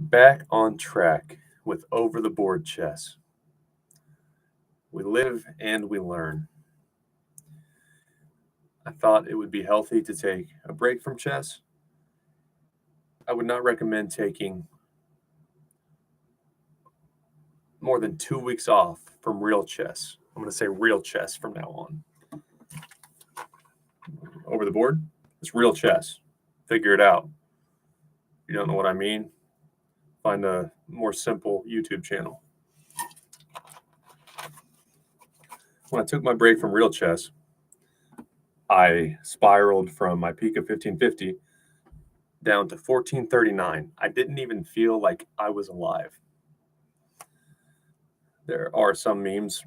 Back on track with over the board chess. We live and we learn. I thought it would be healthy to take a break from chess. I would not recommend taking more than 2 weeks off from real chess. I'm going to say real chess from now on. Over the board, it's real chess. Figure it out. If you don't know what I mean, find a more simple YouTube channel. When I took my break from real chess, I spiraled from my peak of 1550 down to 1439. I didn't even feel like I was alive. There are some memes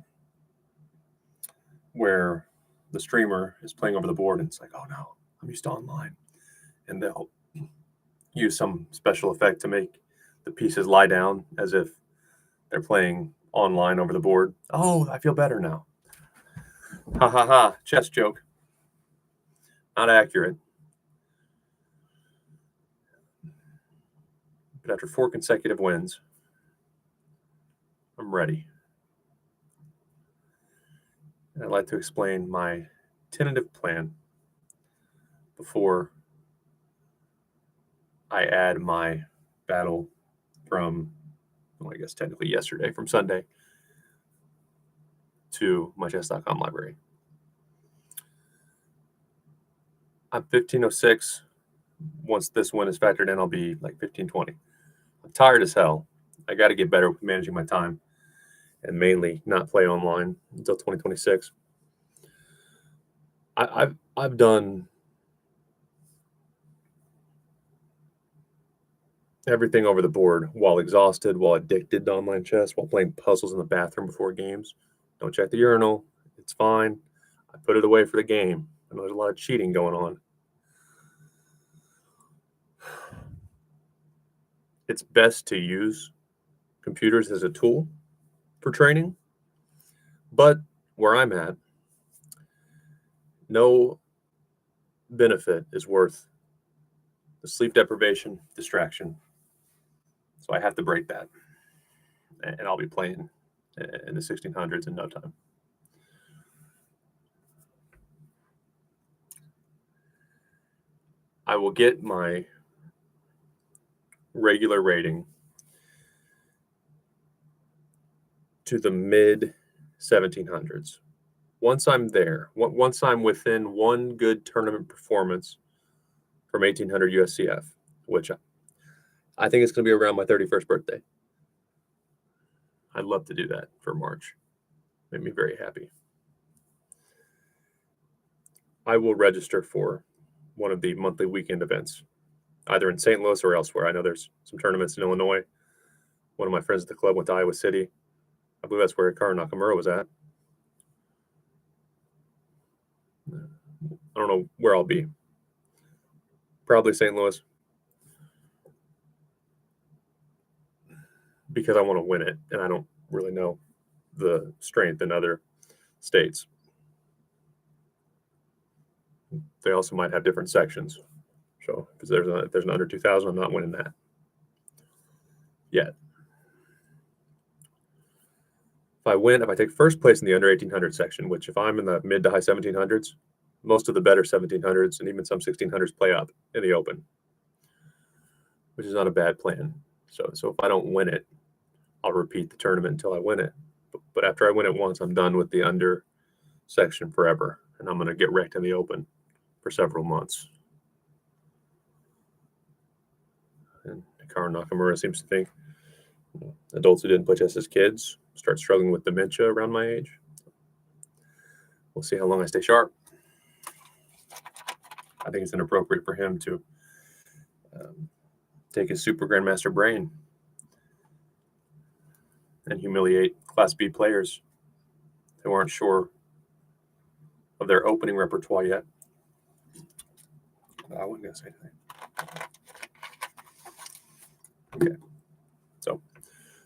where the streamer is playing over the board and it's like, oh no, I'm used to online. And they'll use some special effect to make the pieces lie down as if they're playing online over the board. Oh, I feel better now. Ha ha ha, chess joke. Not accurate. But after 4 consecutive wins, I'm ready. And I'd like to explain my tentative plan before I add my battle from, well, I guess technically yesterday, from Sunday, to my chess.com library. I'm 1506. Once this win is factored in, I'll be like 1520. I'm tired as hell. I got to get better with managing my time and mainly not play online until 2026. I've done everything over the board while exhausted, while addicted to online chess, while playing puzzles in the bathroom before games. Don't check the urinal. It's fine. I put it away for the game. I know there's a lot of cheating going on. It's best to use computers as a tool for training. But where I'm at, no benefit is worth the sleep deprivation, distraction. So I have to break that. And I'll be playing in the 1600s in no time. I will get my regular rating to the mid 1700s. Once I'm there, once I'm within one good tournament performance from 1800 USCF, which I think it's going to be around my 31st birthday. I'd love to do that for March. Made me very happy. I will register for one of the monthly weekend events, either in St. Louis or elsewhere. I know there's some tournaments in Illinois. One of my friends at the club went to Iowa City. I believe that's where Hikaru Nakamura was at. I don't know where I'll be. Probably St. Louis. Because I want to win it, and I don't really know the strength in other states. They also might have different sections. So if there's an under 2,000, I'm not winning that yet. If I take first place in the under 1,800 section, which if I'm in the mid to high 1,700s, most of the better 1,700s and even some 1,600s play up in the open, which is not a bad plan. So if I don't win it, I'll repeat the tournament until I win it. But after I win it once, I'm done with the under section forever, and I'm going to get wrecked in the open for several months. And Hikaru Nakamura seems to think adults who didn't play chess as kids start struggling with dementia around my age. We'll see how long I stay sharp. I think it's inappropriate for him to take his super grandmaster brain and humiliate Class B players who aren't sure of their opening repertoire yet. I wasn't going to say anything. Okay. So,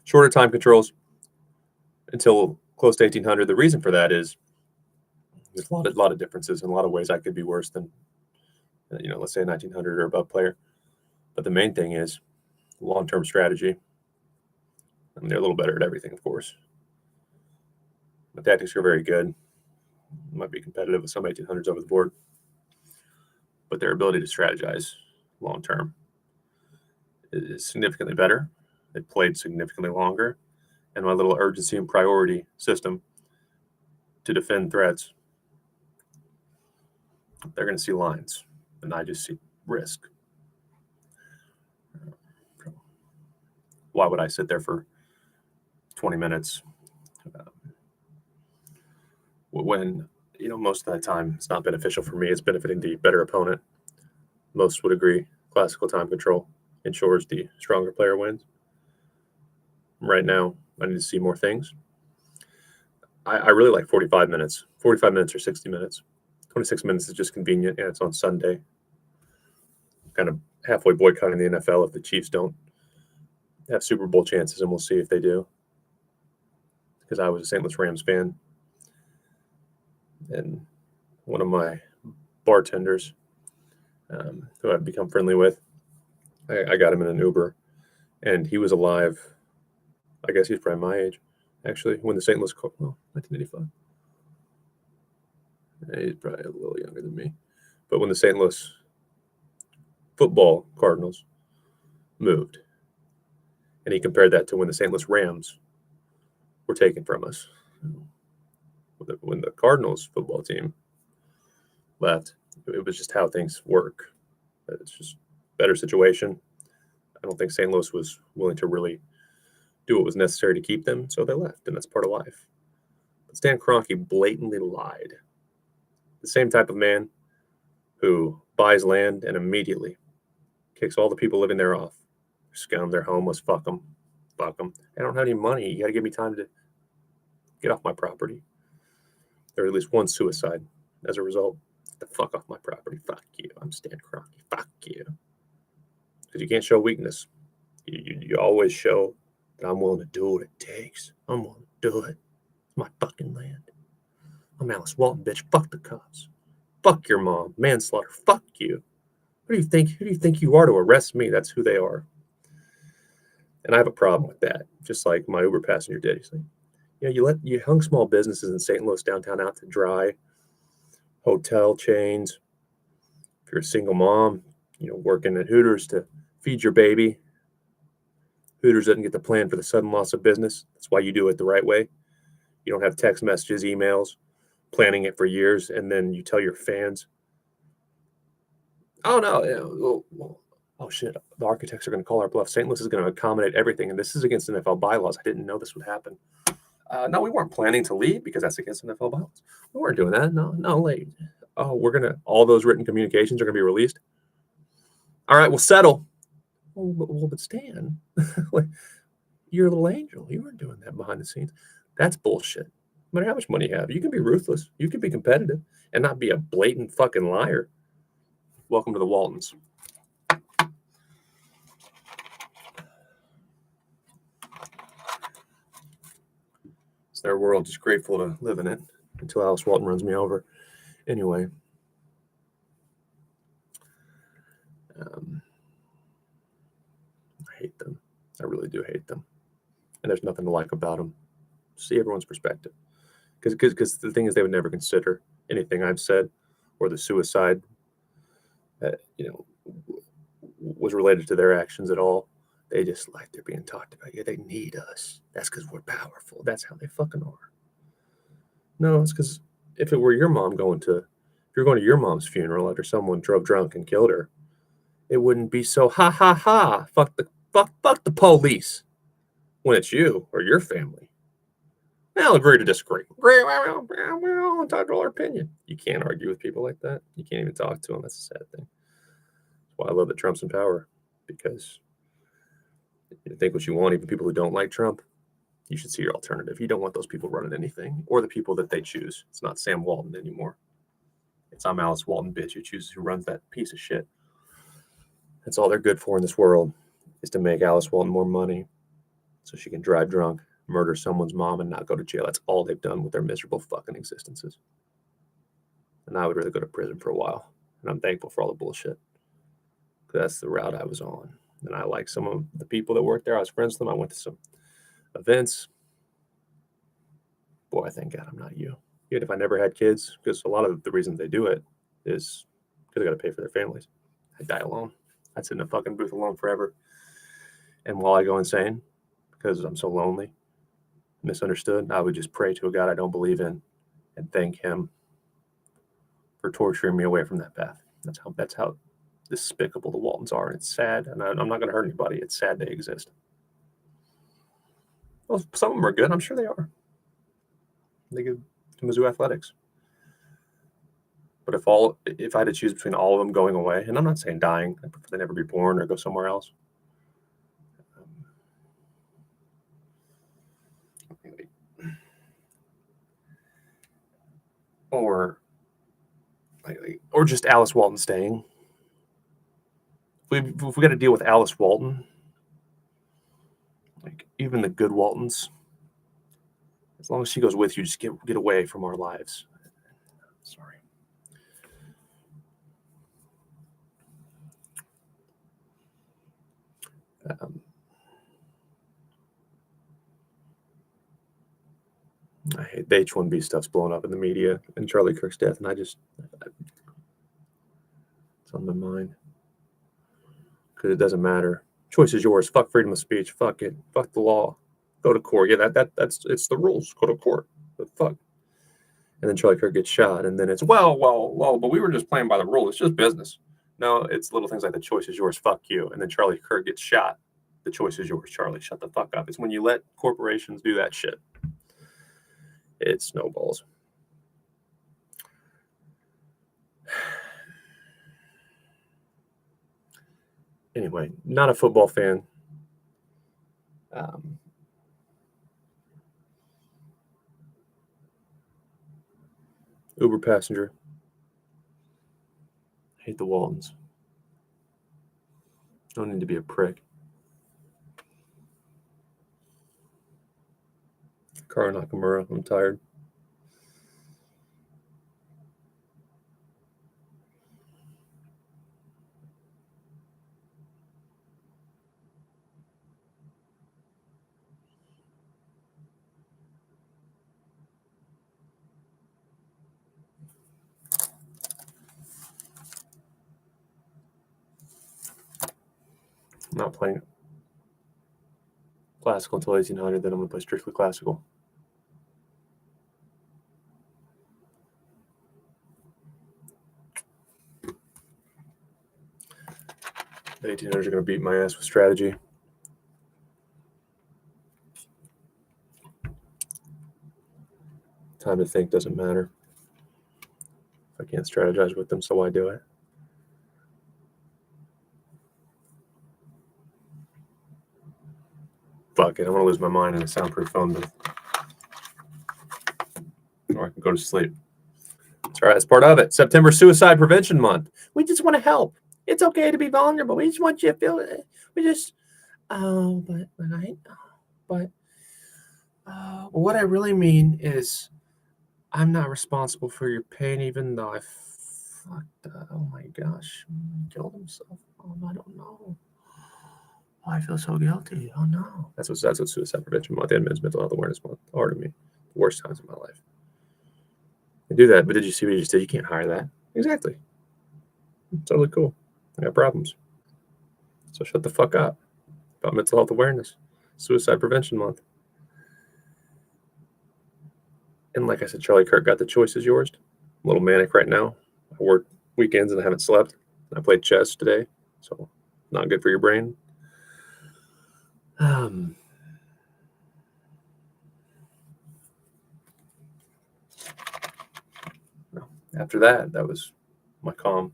shorter time controls until close to 1,800. The reason for that is there's a lot of differences. In a lot of ways, I could be worse than, let's say a 1,900 or above player. But the main thing is long-term strategy. I mean, they're a little better at everything, of course. The tactics are very good. Might be competitive with some 1800s over the board. But their ability to strategize long-term is significantly better. They played significantly longer. And my little urgency and priority system to defend threats, they're going to see lines, and I just see risk. Why would I sit there for 20 minutes when, most of the time it's not beneficial for me? It's benefiting the better opponent. Most would agree classical time control ensures the stronger player wins. Right now, I need to see more things. I really like 45 minutes. 45 minutes or 60 minutes. 26 minutes is just convenient, and it's on Sunday. Kind of halfway boycotting the NFL if the Chiefs don't have Super Bowl chances, and we'll see if they do. Because I was a St. Louis Rams fan. And one of my bartenders, who I've become friendly with, I got him in an Uber, and he was alive. I guess he's probably my age, actually, when the St. Louis, 1985. He's probably a little younger than me. But when the St. Louis football Cardinals moved, and he compared that to when the St. Louis Rams were taken from us. When the Cardinals football team left, it was just how things work. It's just a better situation. I don't think St. Louis was willing to really do what was necessary to keep them, so they left, and that's part of life. But Stan Kroenke blatantly lied. The same type of man who buys land and immediately kicks all the people living there off. Scum, they're homeless, fuck them. Fuck them. I don't have any money. You got to give me time to get off my property. There was at least one suicide as a result. Get the fuck off my property. Fuck you. I'm Stan Kroenke. Fuck you. Because you can't show weakness. You always show that I'm willing to do what it takes. I'm willing to do it. It's my fucking land. I'm Alice Walton, bitch. Fuck the cops. Fuck your mom. Manslaughter. Fuck you. Who do you think you are to arrest me? That's who they are. And I have a problem with that. Just like my Uber passenger did. He's like, you hung small businesses in St. Louis downtown out to dry. Hotel chains. If you're a single mom, working at Hooters to feed your baby. Hooters doesn't get the plan for the sudden loss of business. That's why you do it the right way. You don't have text messages, emails, planning it for years, and then you tell your fans, oh, no, oh, shit, the architects are going to call our bluff. St. Louis is going to accommodate everything, and this is against NFL bylaws. I didn't know this would happen. No, we weren't planning to leave because that's against NFL bylaws. We weren't doing that. No, late. Oh, all those written communications are going to be released. All right, we'll settle. But Stan, you're a little angel. You weren't doing that behind the scenes. That's bullshit. No matter how much money you have, you can be ruthless. You can be competitive and not be a blatant fucking liar. Welcome to the Waltons. It's their world. Just grateful to live in it until Alice Walton runs me over. Anyway. I hate them. I really do hate them. And there's nothing to like about them. See everyone's perspective. Because the thing is, they would never consider anything I've said or the suicide that, was related to their actions at all. They just like they're being talked about. Yeah, they need us. That's because we're powerful. That's how they fucking are. No, it's because if it were your mom if you're going to your mom's funeral after someone drove drunk and killed her, it wouldn't be so ha ha ha. Fuck the police when it's you or your family. I'll agree to disagree. We're entitled to our opinion. You can't argue with people like that. You can't even talk to them. That's a sad thing. That's why I love that Trump's in power, because you think what you want, even people who don't like Trump, you should see your alternative. You don't want those people running anything or the people that they choose. It's not Sam Walton anymore. It's I'm Alice Walton, bitch, who chooses who runs that piece of shit. That's all they're good for in this world, is to make Alice Walton more money so she can drive drunk, murder someone's mom, and not go to jail. That's all they've done with their miserable fucking existences. And I would rather go to prison for a while. And I'm thankful for all the bullshit. Because that's the route I was on. And I like some of the people that work there. I was friends with them. I went to some events. Boy, thank God I'm not you. Yet if I never had kids, because a lot of the reasons they do it is because they got to pay for their families. I'd die alone. I'd sit in a fucking booth alone forever. And while I go insane, because I'm so lonely, misunderstood, I would just pray to a God I don't believe in and thank him for torturing me away from that path. That's how despicable the Waltons are. And it's sad. And I'm not going to hurt anybody. It's sad they exist. Well, some of them are good. I'm sure they are. They go to Mizzou Athletics. But if I had to choose between all of them going away, and I'm not saying dying, I prefer they never be born or go somewhere else. Or just Alice Walton staying. If we got to deal with Alice Walton, like even the good Waltons, as long as she goes with you, just get away from our lives. Sorry. I hate the H-1B stuff's blowing up in the media and Charlie Kirk's death, and it's on my mind because it doesn't matter. Choice is yours. Fuck freedom of speech. Fuck it. Fuck the law. Go to court. Yeah, that's it's the rules. Go to court. But fuck. And then Charlie Kirk gets shot, and then it's well, but we were just playing by the rules. It's just business. No, it's little things like the choice is yours. Fuck you. And then Charlie Kirk gets shot. The choice is yours, Charlie. Shut the fuck up. It's when you let corporations do that shit. It snowballs. Anyway, not a football fan. Uber passenger. Hate the Waltons. Don't need to be a prick. Kara Nakamura, I'm tired. I'm not playing classical until 1800, then I'm going to play strictly classical. The 1800s are going to beat my ass with strategy. Time to think doesn't matter. If I can't strategize with them, so why do it? Fuck it, I'm going to lose my mind in a soundproof phone booth. Or I can go to sleep. That's all right, that's part of it. September Suicide Prevention Month. We just want to help. It's okay to be vulnerable. We just want you to feel it. What I really mean is I'm not responsible for your pain, even though I fucked up. Oh my gosh, he killed himself. Oh, I don't know. Oh, I feel so guilty. Oh no. That's what Suicide Prevention Month and Men's Mental Health Awareness Month are to me. The worst times of my life. I do that, but did you see what you just did? You can't hire that. Exactly. It's totally cool. I got problems. So shut the fuck up about mental health awareness. Suicide Prevention Month. And like I said, Charlie Kirk got the choice is yours. I'm a little manic right now. I work weekends and I haven't slept. I played chess today, so not good for your brain. After that was my calm.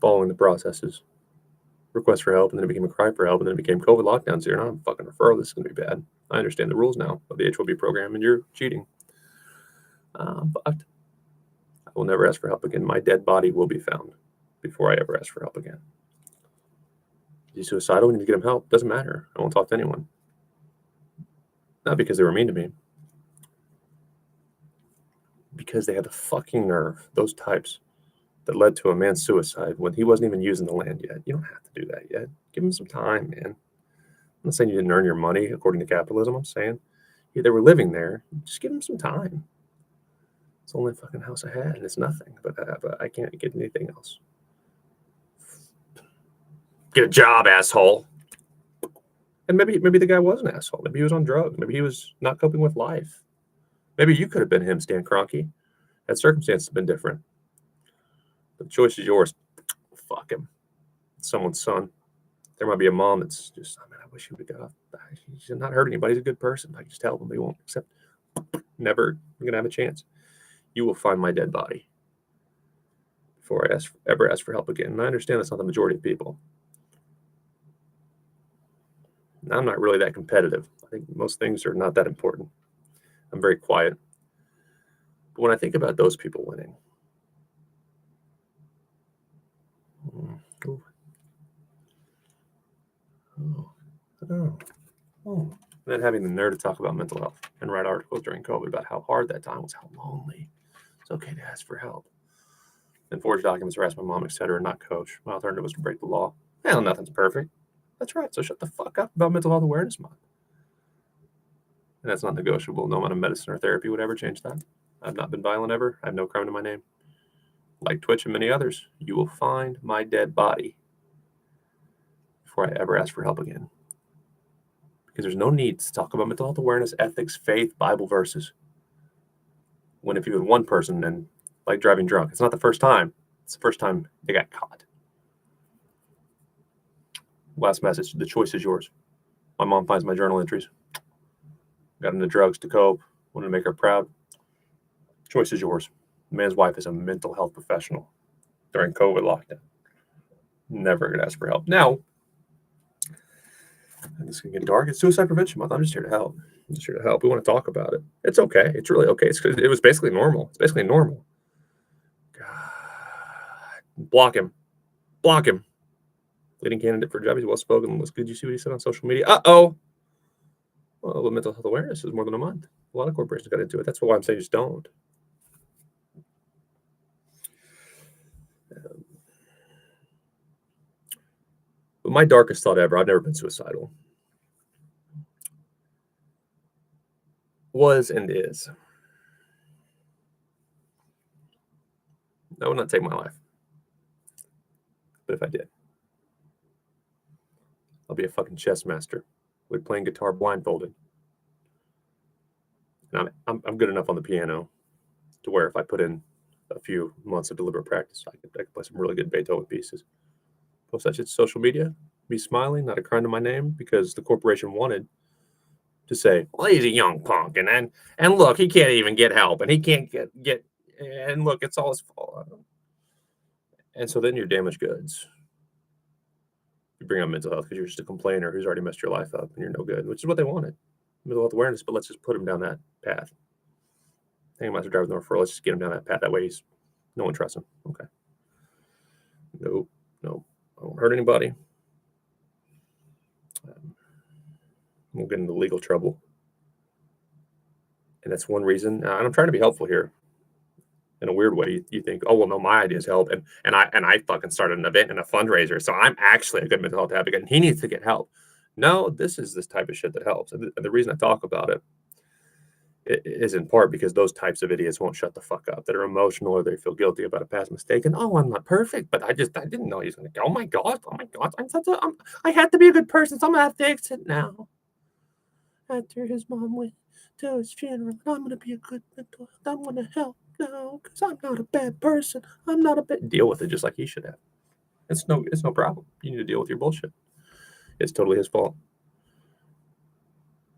Following the processes. Request for help, and then it became a cry for help, and then it became COVID lockdowns here. Now I'm fucking referral. This is going to be bad. I understand the rules now of the H-1B program, and you're cheating. But I will never ask for help again. My dead body will be found before I ever ask for help again. Is he suicidal? We need to get him help. Doesn't matter. I won't talk to anyone. Not because they were mean to me. Because they had the fucking nerve, those types, that led to a man's suicide when he wasn't even using the land yet. You don't have to do that yet. Give him some time, man. I'm not saying you didn't earn your money according to capitalism. I'm saying they were living there. Just give him some time. It's the only fucking house I had, and it's nothing. But I can't get anything else. Get a job, asshole. And maybe the guy was an asshole. Maybe he was on drugs. Maybe he was not coping with life. Maybe you could have been him, Stan Kroenke. Had circumstances been different. The choice is yours. Fuck him. It's someone's son. There might be a mom that's just, I wish he would have got off. He's not hurt anybody. He's a good person. I can just help him, but he won't accept. Never going to have a chance. You will find my dead body before I ever ask for help again. And I understand that's not the majority of people. I'm not really that competitive. I think most things are not that important. I'm very quiet. But when I think about those people winning, and then having the nerve to talk about mental health and write articles during COVID about how hard that time was, how lonely. It's okay to ask for help. And forge documents, harass my mom, etc., not coach. My alternative was to break the law. Hell, nothing's perfect. That's right. So shut the fuck up about Mental Health Awareness Month. And that's not negotiable. No amount of medicine or therapy would ever change that. I've not been violent ever. I have no crime to my name. Like Twitch and many others, you will find my dead body before I ever ask for help again. Because there's no need to talk about mental health awareness, ethics, faith, Bible verses. When if you had one person and like driving drunk, it's not the first time. It's the first time they got caught. Last message, the choice is yours. My mom finds my journal entries. Got into drugs to cope. Wanted to make her proud. Choice is yours. The man's wife is a mental health professional during COVID lockdown. Never going to ask for help. Now, this is going to get dark. It's Suicide Prevention Month. I'm just here to help. I'm just here to help. We want to talk about it. It's okay. It's really okay. It was basically normal. It's basically normal. God. Block him. Block him. Leading candidate for a job. He's well-spoken. Did you see what he said on social media? Uh-oh. Well, but mental health awareness is more than a month. A lot of corporations got into it. That's why I'm saying just don't. But my darkest thought ever, I've never been suicidal, was and is, I would not take my life. But if I did, I'll be a fucking chess master. We're playing guitar blindfolded. And I'm good enough on the piano to where if I put in a few months of deliberate practice, I could play some really good Beethoven pieces. Post that shit to social media, me smiling, not a crime to my name, because the corporation wanted to say, well, he's a young punk, and look, he can't even get help, and he can't get and look, it's all his fault. And so then you're damaged goods. You bring up mental health because you're just a complainer who's already messed your life up and you're no good, which is what they wanted. Mental health awareness, but let's just put him down that path. Hang him out to drive North for. Let's just get him down that path. That way no one trusts him. Okay. No, I won't hurt anybody. We'll get into legal trouble. And that's one reason. And I'm trying to be helpful here. In a weird way, you think, oh, well, no, my ideas help. And I fucking started an event and a fundraiser. So I'm actually a good mental health advocate and he needs to get help. No, this is this type of shit that helps. And the reason I talk about it is in part because those types of idiots won't shut the fuck up, that are emotional or they feel guilty about a past mistake. And, oh, I'm not perfect, but I didn't know he was going to go. Oh my God. I had to be a good person. So I'm going to fix it now. After his mom went to his funeral, I'm going to be a good mental health. I'm going to help now because I'm not a bad person. I'm not a bad. Deal with it just like he should have. It's no problem. You need to deal with your bullshit. It's totally his fault.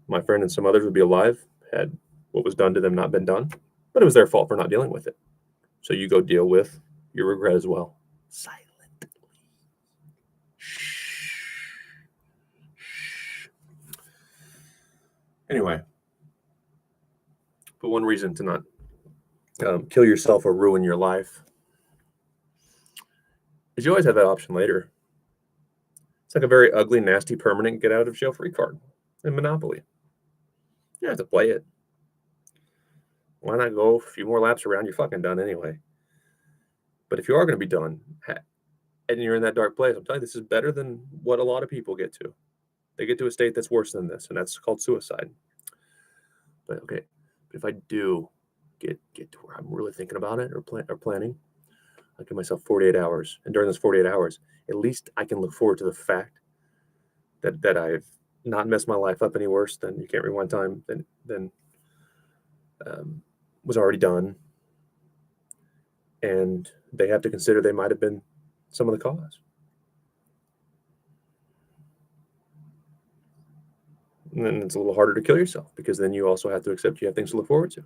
My friend and some others would be alive had what was done to them not been done, but it was their fault for not dealing with it. So you go deal with your regret as well. Silently. Anyway, but one reason to not kill yourself or ruin your life is you always have that option later. It's like a very ugly, nasty, permanent get out of jail free card in Monopoly. You don't have to play it. Why not go a few more laps around? You're fucking done anyway. But if you are going to be done and you're in that dark place, I'm telling you, this is better than what a lot of people get to. They get to a state that's worse than this, and that's called suicide. But okay, if I do get to where I'm really thinking about it or planning, I give myself 48 hours, and during those 48 hours, at least I can look forward to the fact that I've not messed my life up any worse than you can't rewind time than was already done, and they have to consider they might have been some of the cause. And then it's a little harder to kill yourself because then you also have to accept you have things to look forward to.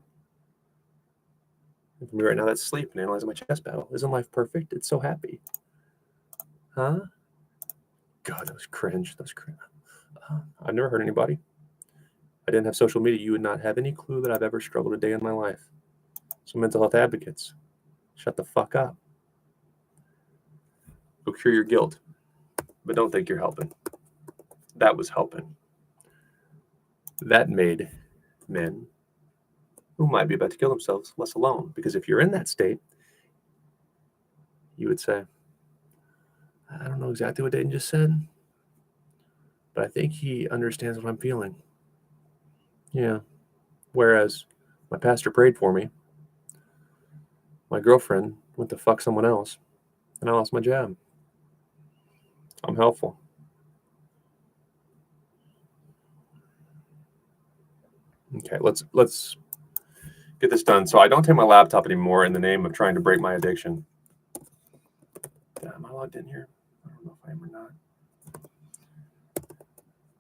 And for me right now, that's sleep and analyzing my chess battle. Isn't life perfect? It's so happy. Huh? God, that was cringe. I've never hurt anybody. I didn't have social media. You would not have any clue that I've ever struggled a day in my life. So mental health advocates, shut the fuck up. Go cure your guilt. But don't think you're helping. That was helping. That made men who might be about to kill themselves less alone. Because if you're in that state, you would say, I don't know exactly what Dayton just said, but I think he understands what I'm feeling. Yeah. Whereas my pastor prayed for me, my girlfriend went to fuck someone else, and I lost my job. I'm helpful. Okay, let's get this done. So I don't take my laptop anymore in the name of trying to break my addiction. Am I logged in here? I don't know if I am or not.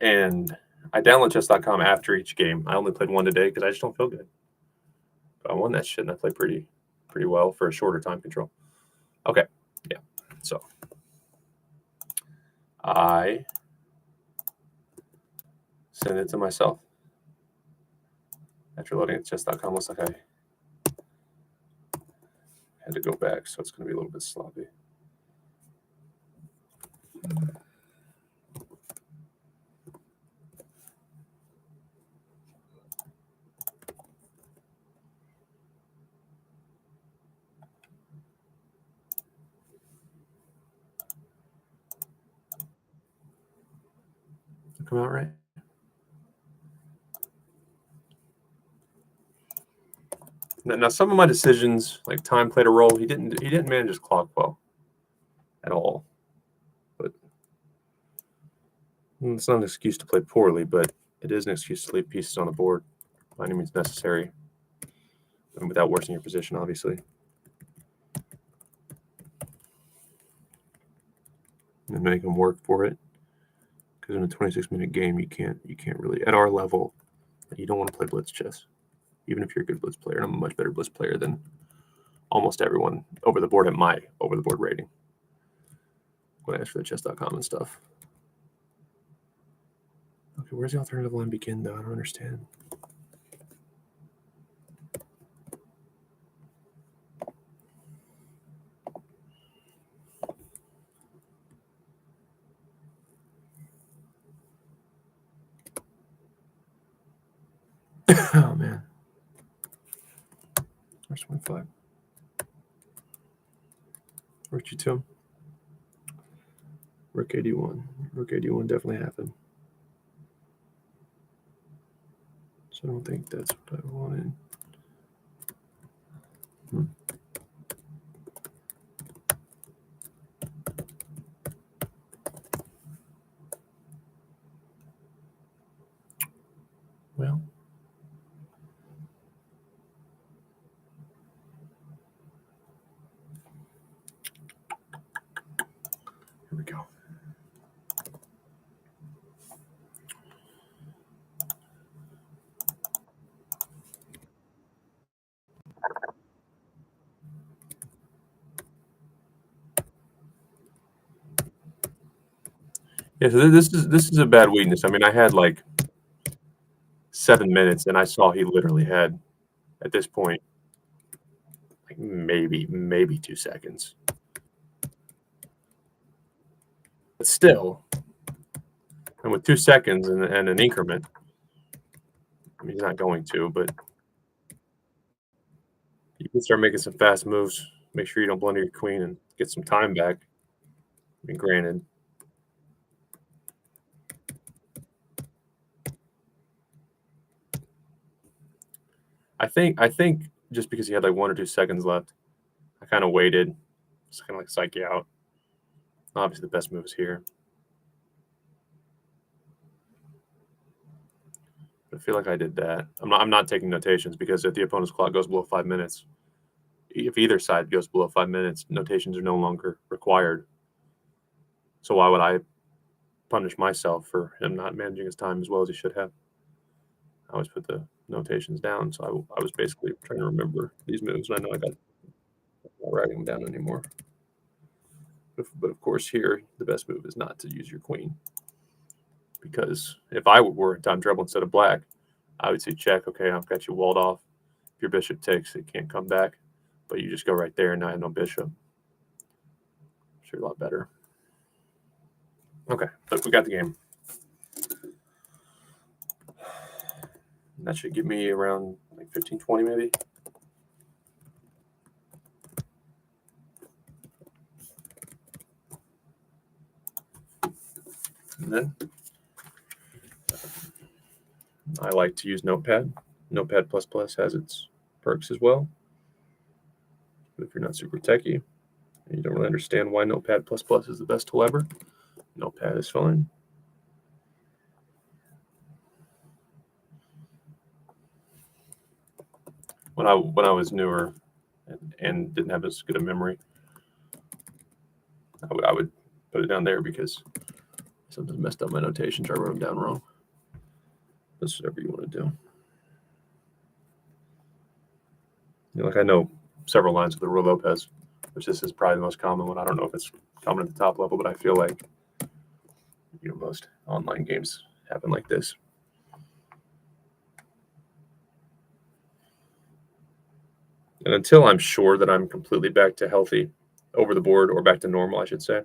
And I download chess.com after each game. I only played one today because I just don't feel good. But I won that shit and I played pretty well for a shorter time control. Okay, yeah. So I send it to myself. After loading at chess.com, looks like I had to go back, so it's going to be a little bit sloppy. Come out right. Now, some of my decisions, like time, played a role. He didn't manage his clock well at all. But it's not an excuse to play poorly, but it is an excuse to leave pieces on the board by any means necessary, and without worsening your position, obviously. And make them work for it, because in a 26-minute game, you can't really, at our level, you don't want to play blitz chess, even if you're a good blitz player. And I'm a much better blitz player than almost everyone over the board at my over the board rating when I ask for the chess.com and stuff. Okay, where's the alternative line begin, though? I don't understand. Oh, man. Where's 25? Where's G2? Rook 81. Rook 81 definitely happened. So I don't think that's what I wanted. Well, here we go. Yeah, so this is a bad weakness. I mean, I had like 7 minutes, and I saw he literally had, at this point, like maybe 2 seconds. But still, and with 2 seconds and an increment, I mean, he's not going to, but you can start making some fast moves. Make sure you don't blunder your queen and get some time back. I mean, granted, I think just because he had like 1 or 2 seconds left, I kind of waited. Just kind of like psych you out. Obviously, the best move is here. I feel like I did that. I'm not taking notations because if the opponent's clock goes below 5 minutes, if either side goes below 5 minutes, notations are no longer required. So why would I punish myself for him not managing his time as well as he should have? I always put the notations down, so I was basically trying to remember these moves, and I know I got not writing them down anymore. But of course, here the best move is not to use your queen, because if I were in time trouble instead of black, I would say check. Okay, I've got you walled off. If your bishop takes, it can't come back, but you just go right there, and now I have no bishop. Sure, a lot better. Okay, but we got the game. That should give me around like 15, 20 maybe. And then I like to use Notepad. Notepad++ has its perks as well. But if you're not super techie and you don't really understand why Notepad++ is the best tool ever, Notepad is fine. When I was newer and didn't have as good a memory, I would put it down there because sometimes messed up my notations. I wrote them down wrong. That's whatever you want to do. You know, like I know several lines of the Ruy Lopez, which this is probably the most common one. I don't know if it's common at the top level, but I feel like most online games happen like this. And until I'm sure that I'm completely back to healthy over the board, or back to normal, I should say,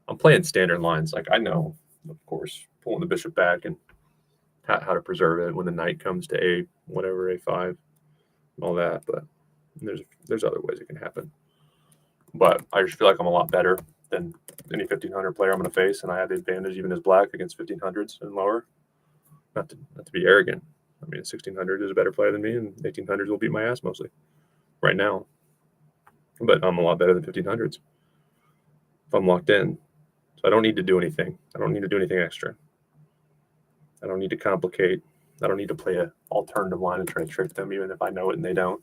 I'm playing standard lines. Like I know, of course, pulling the bishop back and how to preserve it when the knight comes to A5, and all that. But there's other ways it can happen. But I just feel like I'm a lot better than any 1500 player I'm going to face, and I have the advantage even as black against 1500s and lower. Not to be arrogant. I mean, 1600 is a better player than me, and 1800s will beat my ass mostly right now. But I'm a lot better than 1500s if I'm locked in. So I don't need to do anything. I don't need to do anything extra. I don't need to complicate. I don't need to play an alternative line and try to trick them, even if I know it and they don't.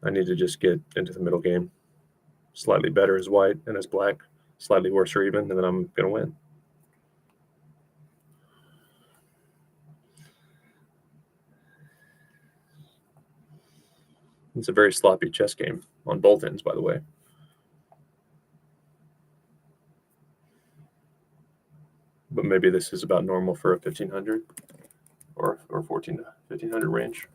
I need to just get into the middle game slightly better as white and as black, slightly worse or even, and then I'm going to win. It's a very sloppy chess game on both ends, by the way. But maybe this is about normal for a 1500 or 14 to 1500 range.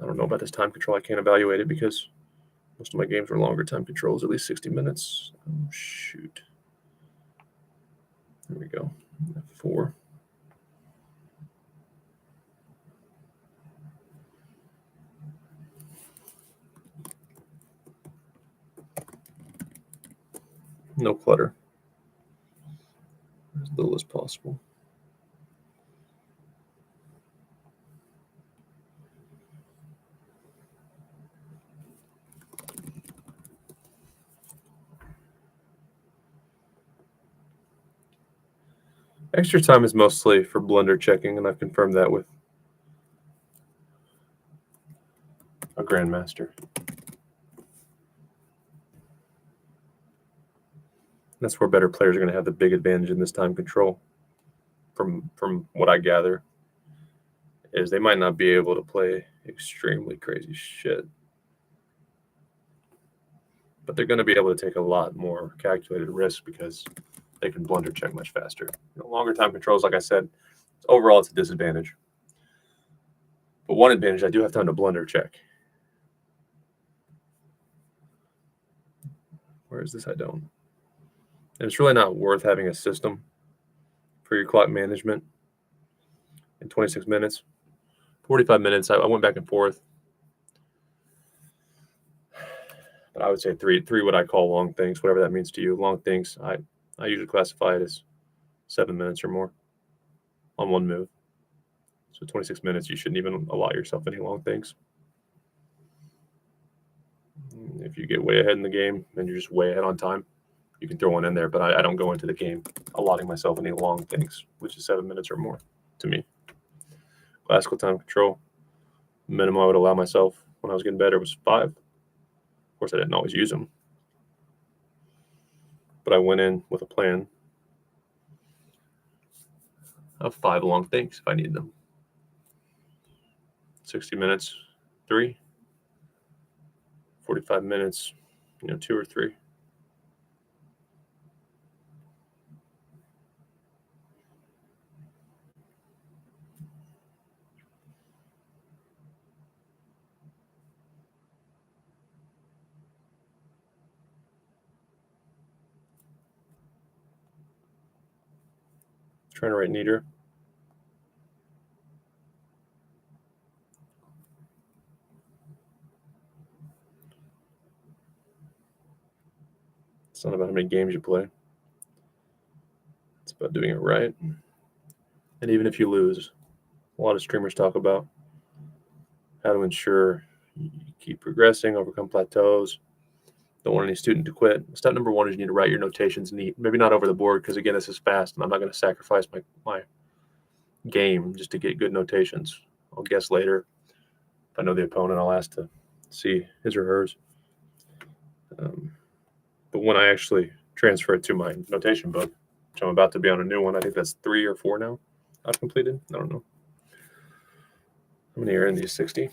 I don't know about this time control. I can't evaluate it because most of my games were longer time controls, at least 60 minutes. Oh, shoot. There we go. F4. No clutter. As little as possible. Extra time is mostly for blunder checking, and I've confirmed that with a grandmaster. That's where better players are going to have the big advantage in this time control. From what I gather, is they might not be able to play extremely crazy shit, but they're going to be able to take a lot more calculated risk because they can blunder check much faster. Longer time controls, like I said, overall it's a disadvantage. But one advantage, I do have time to blunder check. Where is this? I don't. And it's really not worth having a system for your clock management in 26 minutes. 45 minutes, I went back and forth. But I would say three what I call long things, whatever that means to you. Long things, I usually classify it as 7 minutes or more on one move. So 26 minutes, you shouldn't even allot yourself any long things. If you get way ahead in the game and you're just way ahead on time, you can throw one in there. But I don't go into the game allotting myself any long things, which is 7 minutes or more to me. Classical time control, minimum I would allow myself when I was getting better was 5. Of course, I didn't always use them, but I went in with a plan of 5 long things if I need them. 60 minutes, 3. 45 minutes, 2 or 3. Trying to write neater. It's not about how many games you play. It's about doing it right. And even if you lose, a lot of streamers talk about how to ensure you keep progressing, overcome plateaus. Don't want any student to quit. Step number 1 is you need to write your notations neat. Maybe not over the board because, again, this is fast, and I'm not going to sacrifice my game just to get good notations. I'll guess later. If I know the opponent, I'll ask to see his or hers. But when I actually transfer it to my notation book, which I'm about to be on a new one, I think that's 3 or 4 now I've completed. I don't know. How many are in these? 60?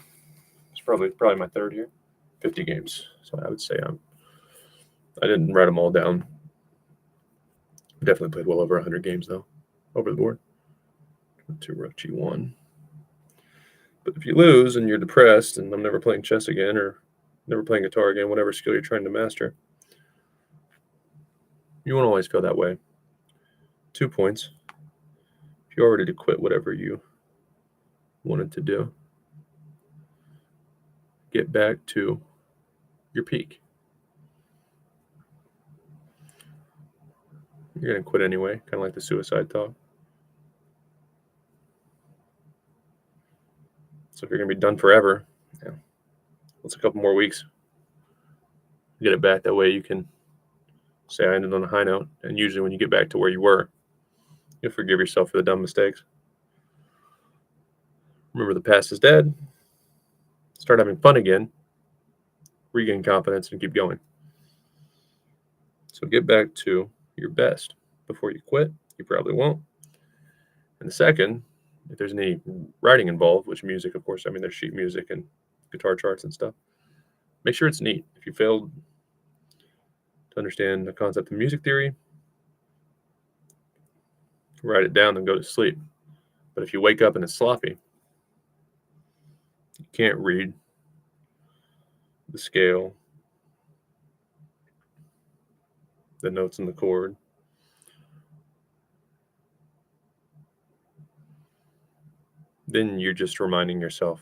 It's probably my 3rd here. 50 games. So I would say I didn't write them all down. Definitely played well over 100 games, though, over the board. 2 rook g1. But if you lose and you're depressed and I'm never playing chess again or never playing guitar again, whatever skill you're trying to master, you won't always feel that way. 2 points. If you're ready to quit whatever you wanted to do, get back to your peak. You're going to quit anyway, kind of like the suicide talk. So if you're going to be done forever, let's a couple more weeks. Get it back. That way you can say I ended on a high note. And usually when you get back to where you were, you'll forgive yourself for the dumb mistakes. Remember, the past is dead. Start having fun again. Regain confidence and keep going. So get back to your best before you quit. You probably won't. And the second, if there's any writing involved, which music, of course, there's sheet music and guitar charts and stuff, make sure it's neat. If you failed to understand the concept of music theory, write it down and go to sleep. But if you wake up and it's sloppy, you can't read the scale, the notes in the chord, then you're just reminding yourself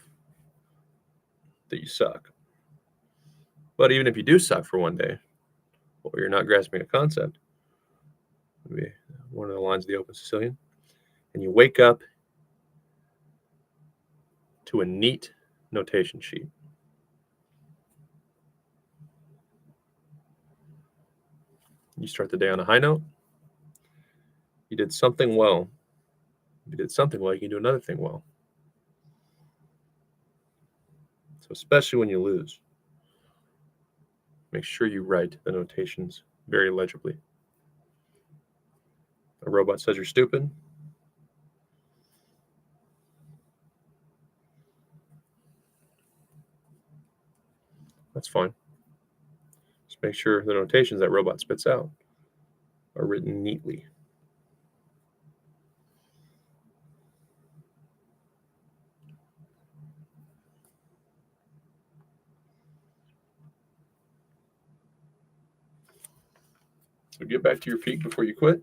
that you suck. But even if you do suck for one day, or you're not grasping a concept, maybe one of the lines of the Open Sicilian, and you wake up to a neat notation sheet. You start the day on a high note. You did something well. If you did something well, you can do another thing well. So especially when you lose, make sure you write the notations very legibly. A robot says you're stupid. That's fine. Just make sure the notations that robot spits out are written neatly. So get back to your peak before you quit.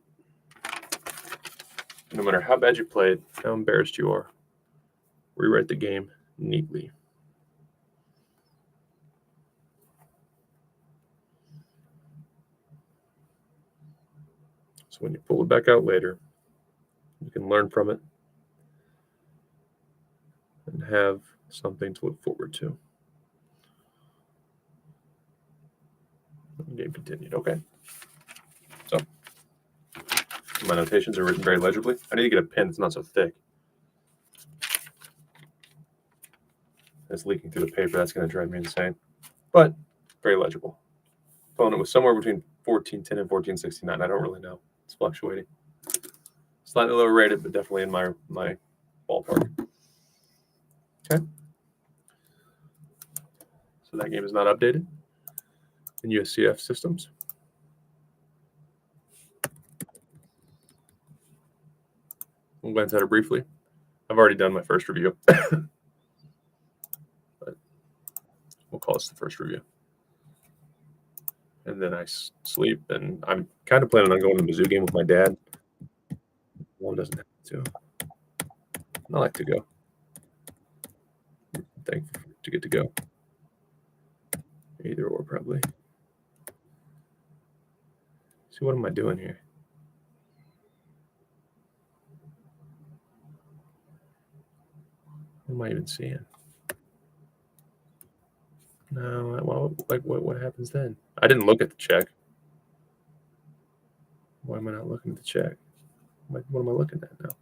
No matter how bad you played, how embarrassed you are, rewrite the game neatly. So when you pull it back out later, you can learn from it and have something to look forward to. Game continued. Okay. So my notations are written very legibly. I need to get a pen that's not so thick. It's leaking through the paper. That's going to drive me insane. But very legible. Opponent was somewhere between 1410 and 1469. I don't really know. It's fluctuating. Slightly lower rated, but definitely in my ballpark. Okay. So that game is not updated in USCF systems. We'll glance at it briefly. I've already done my first review. But we'll call this the first review. And then I sleep, and I'm kind of planning on going to the Mizzou game with my dad. Mom doesn't have to. I like to go. I'm thankful to get to go. Either or, probably. See, what am I doing here? What am I even seeing? No, well, like what happens then? I didn't look at the check. Why am I not looking at the check? What am I looking at now?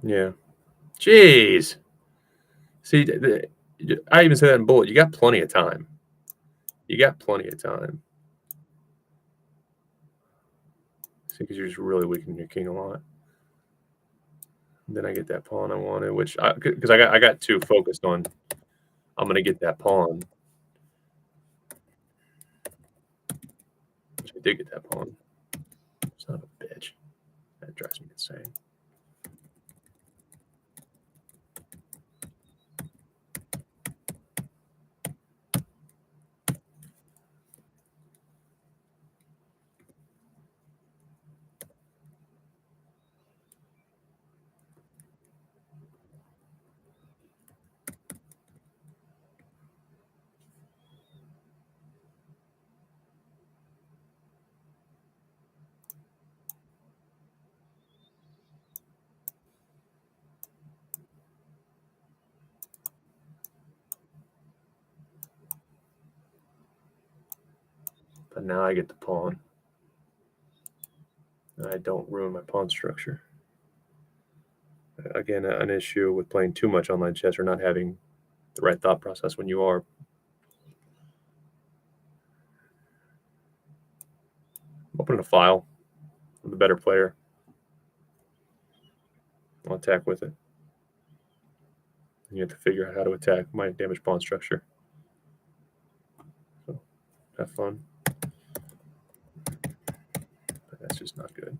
Yeah. Jeez. See, I even said that in bullet. You got plenty of time. You got plenty of time. See, because you're just really weakening your king a lot. And then I get that pawn I wanted, which because I got too focused on I'm gonna get that pawn. Which I did get that pawn. Son of a bitch. That drives me insane. But now I get the pawn. And I don't ruin my pawn structure. Again, an issue with playing too much online chess or not having the right thought process when you are. Opening a file. I'm the better player. I'll attack with it. And you have to figure out how to attack my damaged pawn structure. So, have fun. But that's just not good.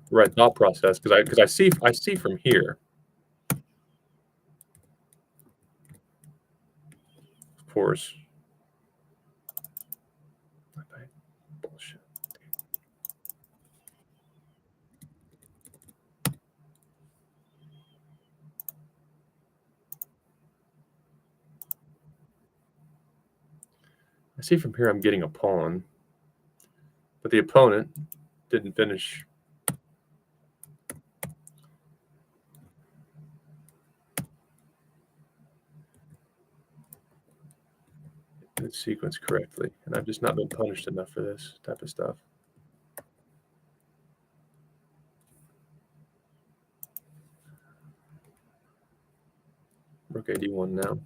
Right thought process, because I see from here. Of course. Bullshit. I see from here I'm getting a pawn, but the opponent didn't finish. The sequence correctly, and I've just not been punished enough for this type of stuff. Rook AD1 now.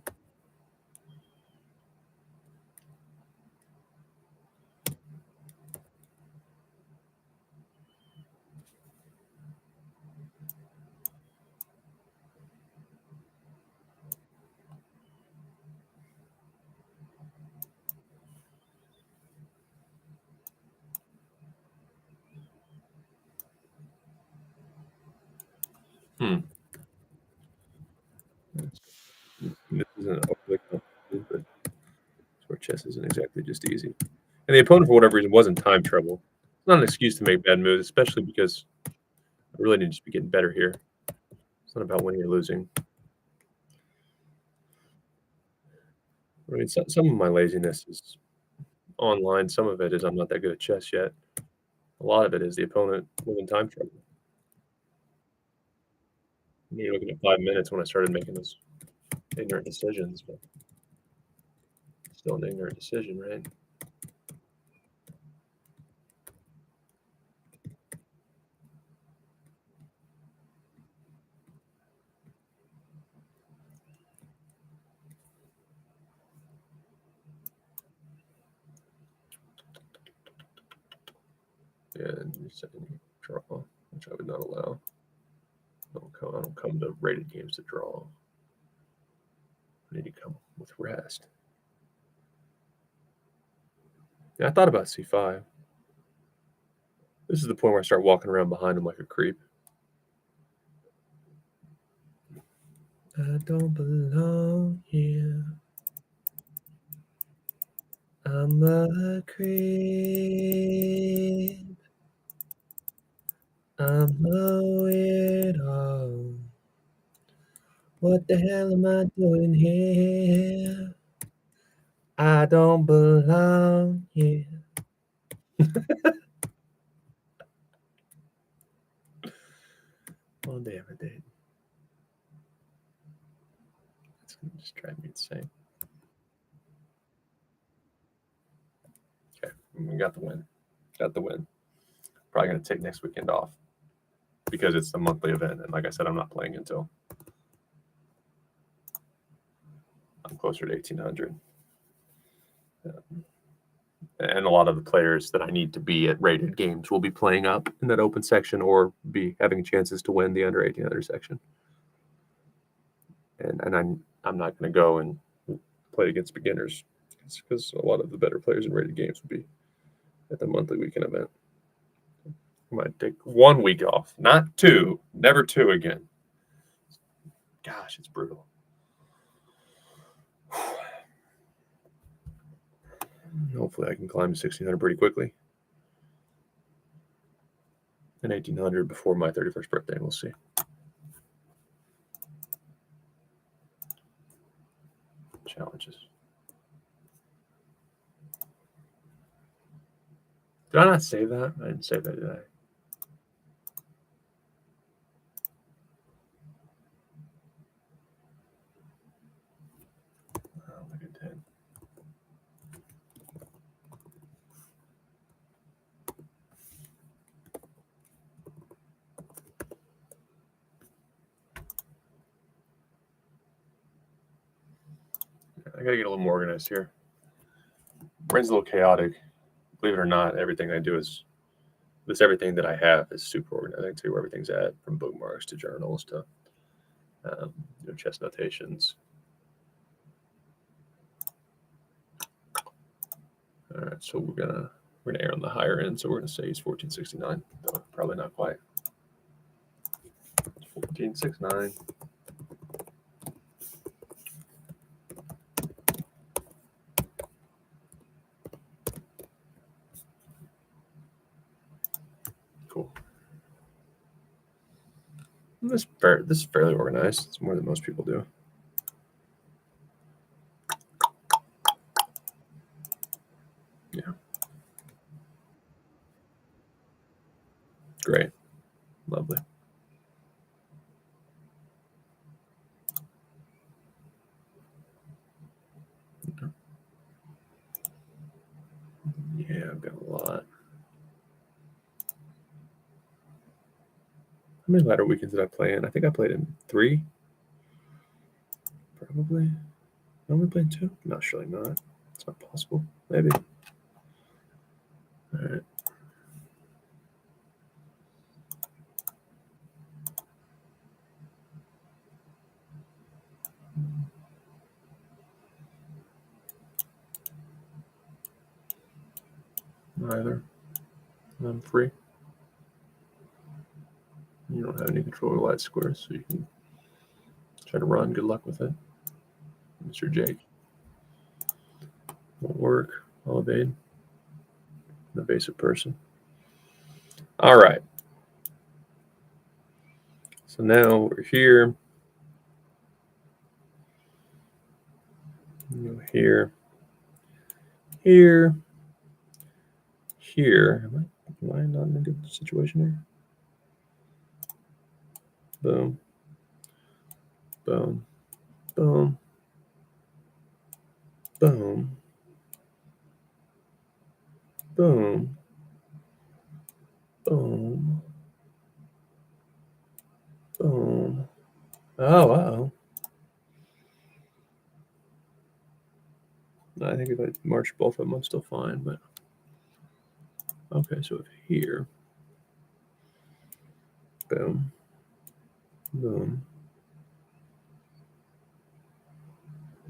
This isn't overly complicated, but short chess isn't exactly just easy. And the opponent, for whatever reason, was in time trouble. It's not an excuse to make bad moves, especially because I really need to just be getting better here. It's not about winning or losing. I mean, some of my laziness is online. Some of it is I'm not that good at chess yet. A lot of it is the opponent moving time trouble. You're looking at 5 minutes when I started making those ignorant decisions, but still an ignorant decision, right? Yeah, and you're saying draw, which I would not allow. I don't come to rated games to draw. I need to come with rest. Yeah, I thought about c5. This is the point where I start walking around behind him like a creep. I don't belong here. I'm a creep. I'm a weirdo. What the hell am I doing here? I don't belong here. Well, damn it, dude. It's gonna just drive me insane. Okay, we got the win. Got the win. Probably gonna take next weekend off because it's a monthly event, and like I said, I'm not playing until I'm closer to 1800. And a lot of the players that I need to be at rated games will be playing up in that open section or be having chances to win the under 1800 section. And I'm not going to go and play against beginners because a lot of the better players in rated games will be at the monthly weekend event. I might take 1 week off, not 2, never 2 again. Gosh, it's brutal. Hopefully I can climb to 1600 pretty quickly. And 1800 before my 31st birthday. We'll see. Challenges. Did I not save that? I didn't save that, did I? I don't think I did. I gotta get a little more organized here. Brain's a little chaotic. Believe it or not, everything I do is everything that I have is super organized. I can tell you where everything's at, from bookmarks to journals to chess notations. All right, so we're gonna err on the higher end. So we're gonna say he's 1469. Though probably not quite. 1469. Cool. This is fairly organized. It's more than most people do. Yeah. Great. Lovely. Yeah, I've got a lot. How many ladder weekends did I play in? I think I played in 3. Probably. I only played 2? No, surely not. It's not possible. Maybe. All right. Either. I'm free. You don't have any control over light squares, so you can try to run. Good luck with it, Mr. Jake. Won't work. I'll evade. An evasive person. All right. So now we're here. Here. Here. Here. Am I not in a good situation here? Boom. Boom. Boom. Boom. Boom. Boom. Boom. Oh, wow. I think if I march both of them, I'm still fine, but okay, so if here, boom, boom.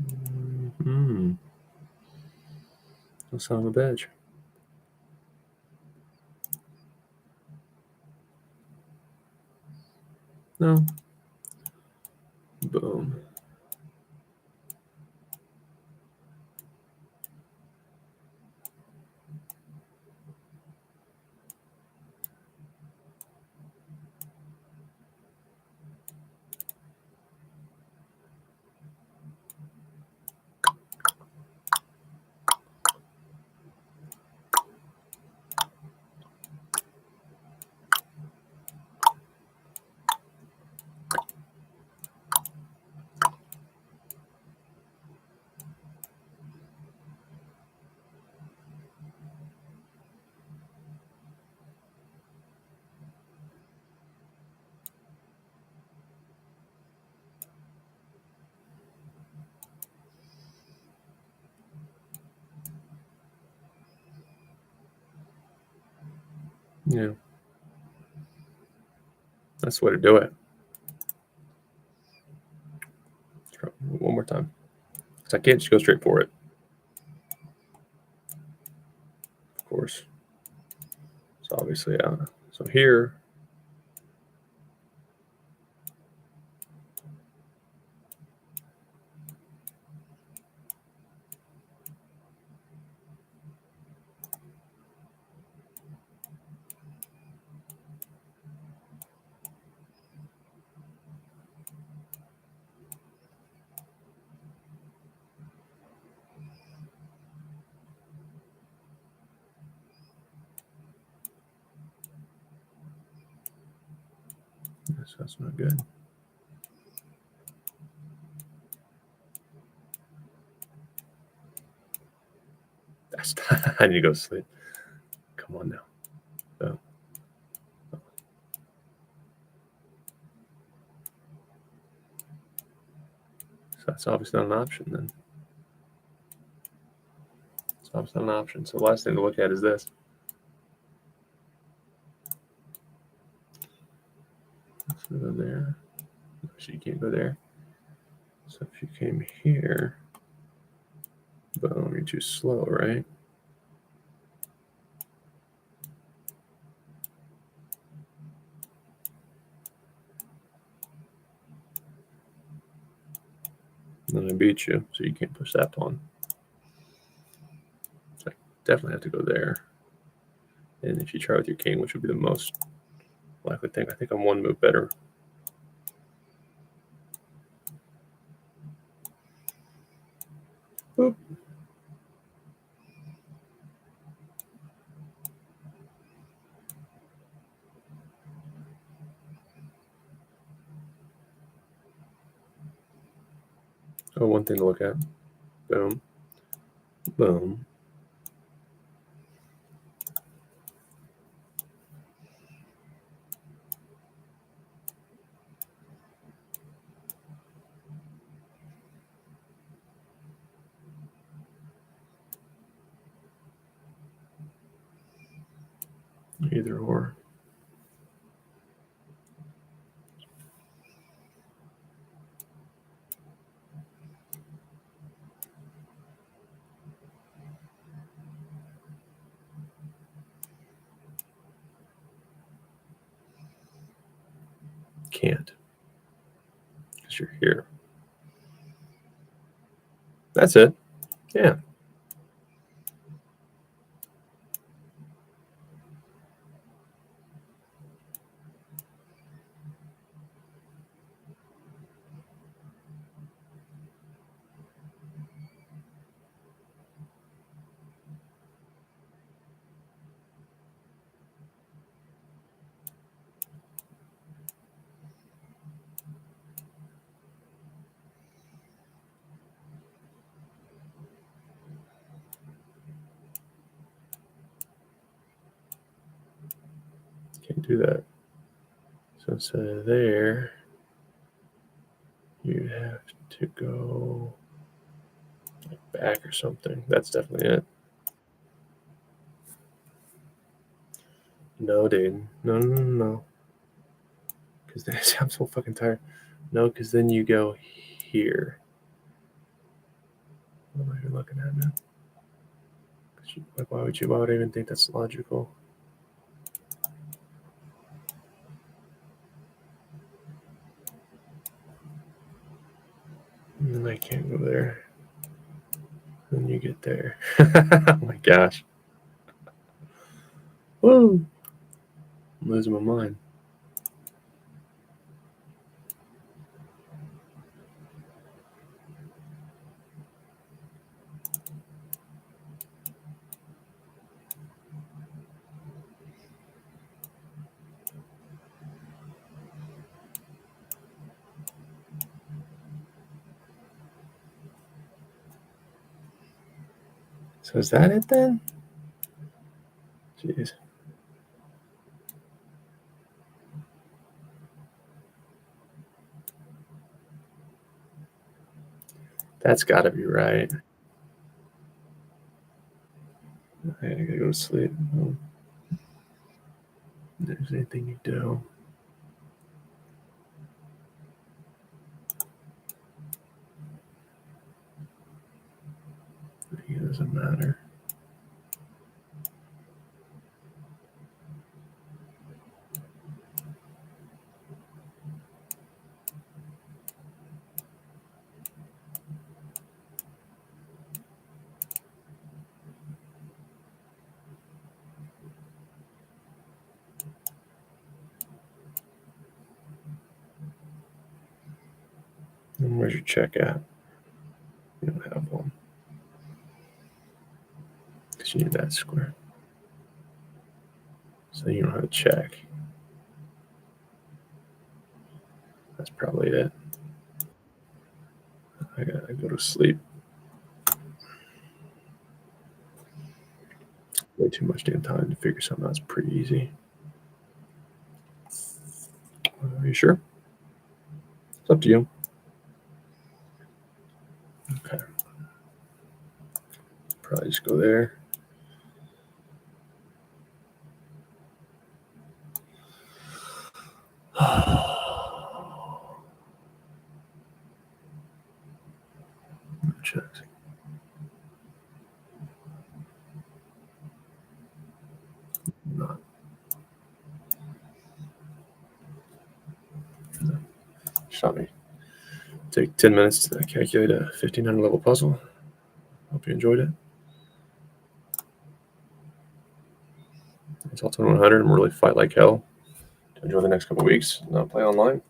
Mm-hmm. No son of a bitch. No. Boom. Yeah. That's the way to do it. Try one more time. Because I can't just go straight for it. Of course. So obviously, so here, that's not good. That's I need to go to sleep. Come on now. Boom. So that's obviously not an option then. It's obviously not an option. So the last thing to look at is this. So go there. So you can't go there. So if you came here, boom, you're too slow, right? And then I beat you, so you can't push that pawn. So I definitely have to go there. And if you try with your king, which would be the most likely thing, I think I'm one move better. Boop. Oh, one thing to look at. Boom. Boom. Either or. Can't. Because you're here. That's it. Yeah. Can't do that. So instead of there, you have to go back or something. That's definitely it. No, dude. No. Because I'm so fucking tired. No, because then you go here. What am I even looking at, man? Why would I even think that's logical? And then I can't go there. Then you get there. Oh my gosh. Woo! I'm losing my mind. So is that it then? Jeez. That's got to be right. I gotta go to sleep. If there's anything you do. It doesn't matter. And where's your check at? You don't have one. Because you need that square. So you don't have a check. That's probably it. I gotta go to sleep. Way too much damn time to figure something out. It's pretty easy. Are you sure? It's up to you. Okay. Probably just go there. Checks. Not. Shot me. Take 10 minutes to calculate a 1500 level puzzle. Hope you enjoyed it. It's all 2100. I'm really fight like hell to enjoy the next couple of weeks, not play online.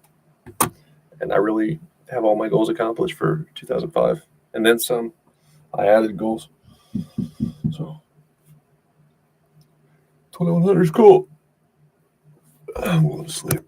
And I really have all my goals accomplished for 2005. And then some. I added goals. So 2100 is cool. I'm going to sleep.